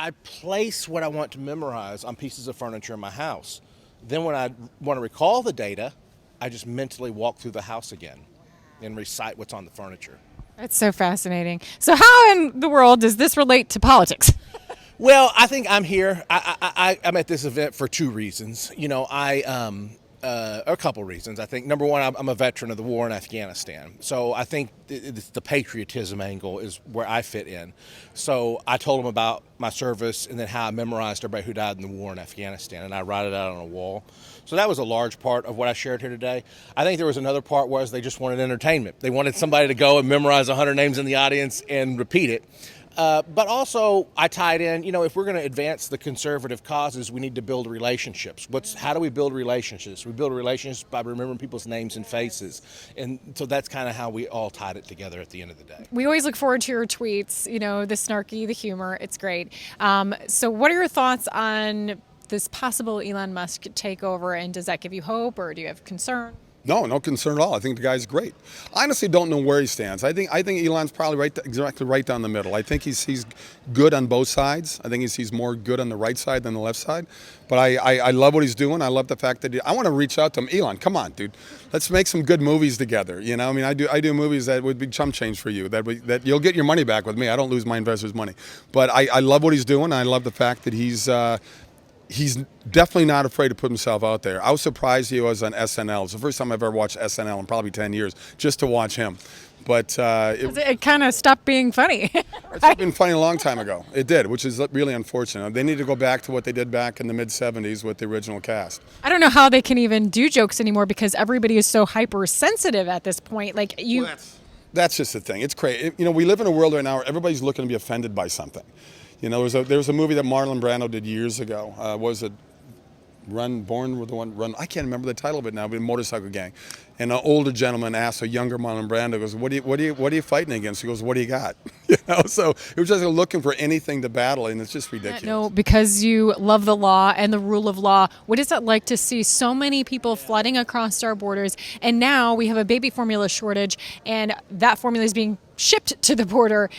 I place what I want to memorize on pieces of furniture in my house. Then when I want to recall the data, I just mentally walk through the house again and recite what's on the furniture. That's so fascinating. So, how in the world does this relate to politics? Well, I think I'm here. I'm at this event for two reasons. A couple reasons. I think number one, I'm a veteran of the war in Afghanistan, so I think it's the patriotism angle is where I fit in. So I told them about my service and then how I memorized everybody who died in the war in Afghanistan, and I write it out on a wall. So that was a large part of what I shared here today. I think there was another part was they just wanted entertainment. They wanted somebody to go and memorize 100 names in the audience and repeat it. But also, I tied in, if we're going to advance the conservative causes, we need to build relationships. How do we build relationships? We build relationships by remembering people's names and faces. And so that's kind of how we all tied it together at the end of the day. We always look forward to your tweets, the snarky, the humor. It's great. So, what are your thoughts on this possible Elon Musk takeover? And does that give you hope or do you have concern? No, no concern at all. I think the guy's great. I honestly don't know where he stands. I think Elon's probably exactly right down the middle. I think he's good on both sides. I think he's more good on the right side than the left side. But I love what he's doing. I love the fact that I want to reach out to him. Elon, come on, dude. Let's make some good movies together. I do movies that would be chump change for you. That you'll get your money back with me. I don't lose my investors' money. But I love what he's doing. I love the fact that he's definitely not afraid to put himself out there. I was surprised he was on SNL. It's the first time I've ever watched SNL in probably 10 years, just to watch him. But it kind of stopped being funny. It stopped being funny a long time ago. It did, which is really unfortunate. They need to go back to what they did back in the mid-'70s with the original cast. I don't know how they can even do jokes anymore because everybody is so hypersensitive at this point. That's just the thing. It's crazy. We live in a world right now where everybody's looking to be offended by something. There was a movie that Marlon Brando did years ago. Was it Born with the One? Run. I can't remember the title of it now. But Motorcycle Gang, and an older gentleman asked a younger Marlon Brando, goes, "What are you fighting against?" He goes, "What do you got?" So it was just looking for anything to battle, and it's just ridiculous. No, because you love the law and the rule of law. What is it like to see so many people flooding across our borders, and now we have a baby formula shortage, and that formula is being shipped to the border?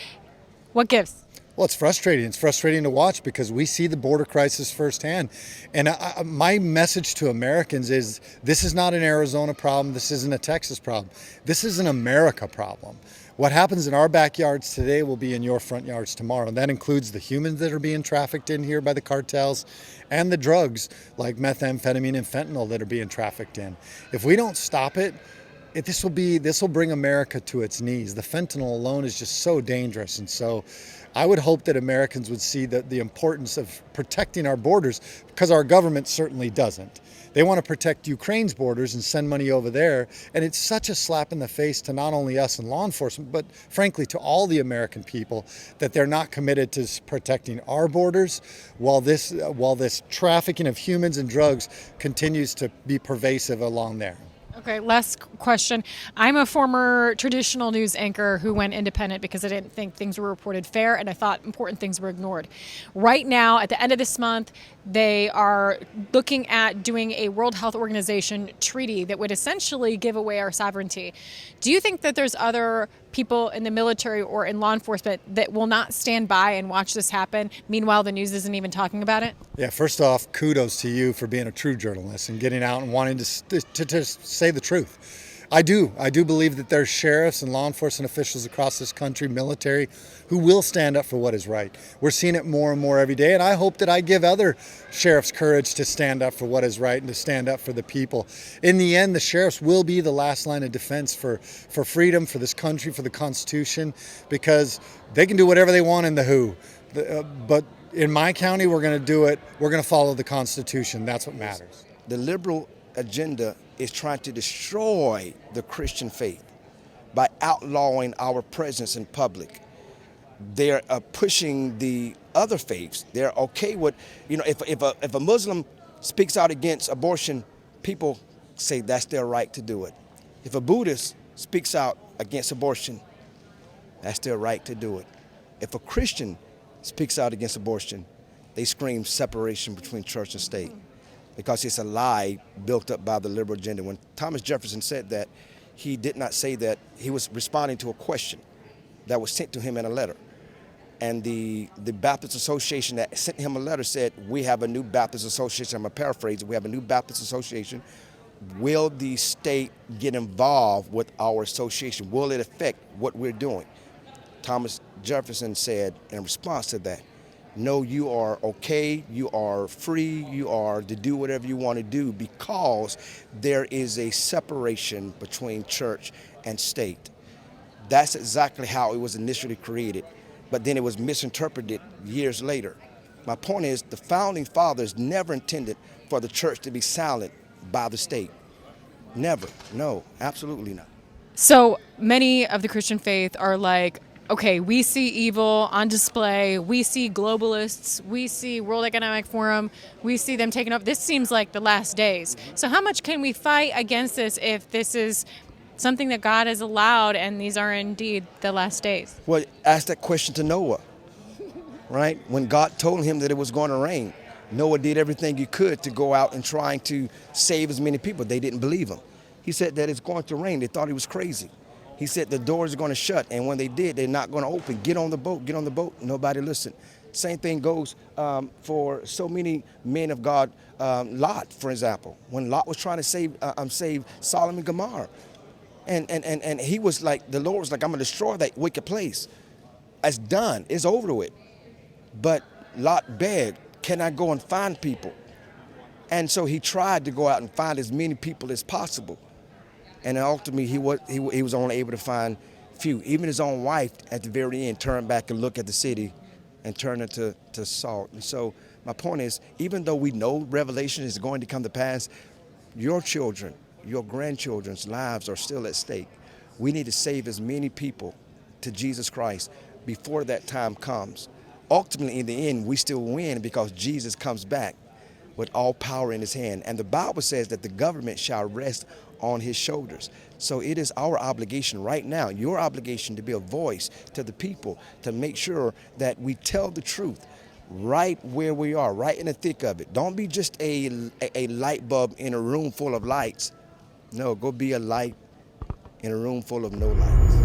What gives? Well, it's frustrating. It's frustrating to watch because we see the border crisis firsthand. And my message to Americans is this is not an Arizona problem. This isn't a Texas problem. This is an America problem. What happens in our backyards today will be in your front yards tomorrow. And that includes the humans that are being trafficked in here by the cartels and the drugs like methamphetamine and fentanyl that are being trafficked in. If we don't stop it, this will bring America to its knees. The fentanyl alone is just so dangerous. And so I would hope that Americans would see the importance of protecting our borders because our government certainly doesn't. They want to protect Ukraine's borders and send money over there. And it's such a slap in the face to not only us in law enforcement, but frankly to all the American people that they're not committed to protecting our borders while this trafficking of humans and drugs continues to be pervasive along there. Okay, last question. I'm a former traditional news anchor who went independent because I didn't think things were reported fair and I thought important things were ignored. Right now, at the end of this month, they are looking at doing a World Health Organization treaty that would essentially give away our sovereignty. Do you think that there's other people in the military or in law enforcement that will not stand by and watch this happen? Meanwhile, the news isn't even talking about it? Yeah, first off, kudos to you for being a true journalist and getting out and wanting to say the truth. I do believe that there's sheriffs and law enforcement officials across this country, military, who will stand up for what is right. We're seeing it more and more every day, and I hope that I give other sheriffs courage to stand up for what is right and to stand up for the people. In the end, the sheriffs will be the last line of defense for freedom, for this country, for the Constitution, because they can do whatever they want in the WHO. But in my county, we're going to do it. We're going to follow the Constitution. That's what matters. The liberal agenda is trying to destroy the Christian faith by outlawing our presence in public. They're pushing the other faiths. They're okay with, if a Muslim speaks out against abortion, people say that's their right to do it. If a Buddhist speaks out against abortion, that's their right to do it. If a Christian speaks out against abortion, they scream separation between church and state, because it's a lie built up by the liberal agenda. When Thomas Jefferson said that, he did not say that. He was responding to a question that was sent to him in a letter. And the Baptist Association that sent him a letter said, we have a new Baptist Association. I'm going to paraphrase it. We have a new Baptist Association. Will the state get involved with our association? Will it affect what we're doing? Thomas Jefferson said in response to that, no, you are okay, you are free, you are to do whatever you want to do, because there is a separation between church and state. That's exactly how it was initially created, but then it was misinterpreted years later. My point is, the founding fathers never intended for the church to be silent by the state. Never. No, absolutely not. So many of the Christian faith are like, okay, we see evil on display. We see globalists. We see World Economic Forum. We see them taking up. This seems like the last days. So how much can we fight against this if this is something that God has allowed and these are indeed the last days? Well, ask that question to Noah, right? When God told him that it was going to rain, Noah did everything he could to go out and trying to save as many people. They didn't believe him. He said that it's going to rain. They thought he was crazy. He said the doors are going to shut, and when they did, they're not going to open. Get on the boat, get on the boat. Nobody listened. Same thing goes for so many men of God. Lot, for example, when Lot was trying to save Sodom and Gomorrah, and he was like, the Lord was like, I'm going to destroy that wicked place. It's done. It's over with. But Lot begged, can I go and find people? And so he tried to go out and find as many people as possible. And ultimately, he was only able to find few. Even his own wife, at the very end, turned back and looked at the city and turned it to salt. And so my point is, even though we know Revelation is going to come to pass, your children, your grandchildren's lives are still at stake. We need to save as many people to Jesus Christ before that time comes. Ultimately, in the end, we still win because Jesus comes back with all power in his hand. And the Bible says that the government shall rest on his shoulders. So it is our obligation right now, your obligation, to be a voice to the people, to make sure that we tell the truth right where we are, right in the thick of it. Don't be just a light bulb in a room full of lights. No, go be a light in a room full of no lights.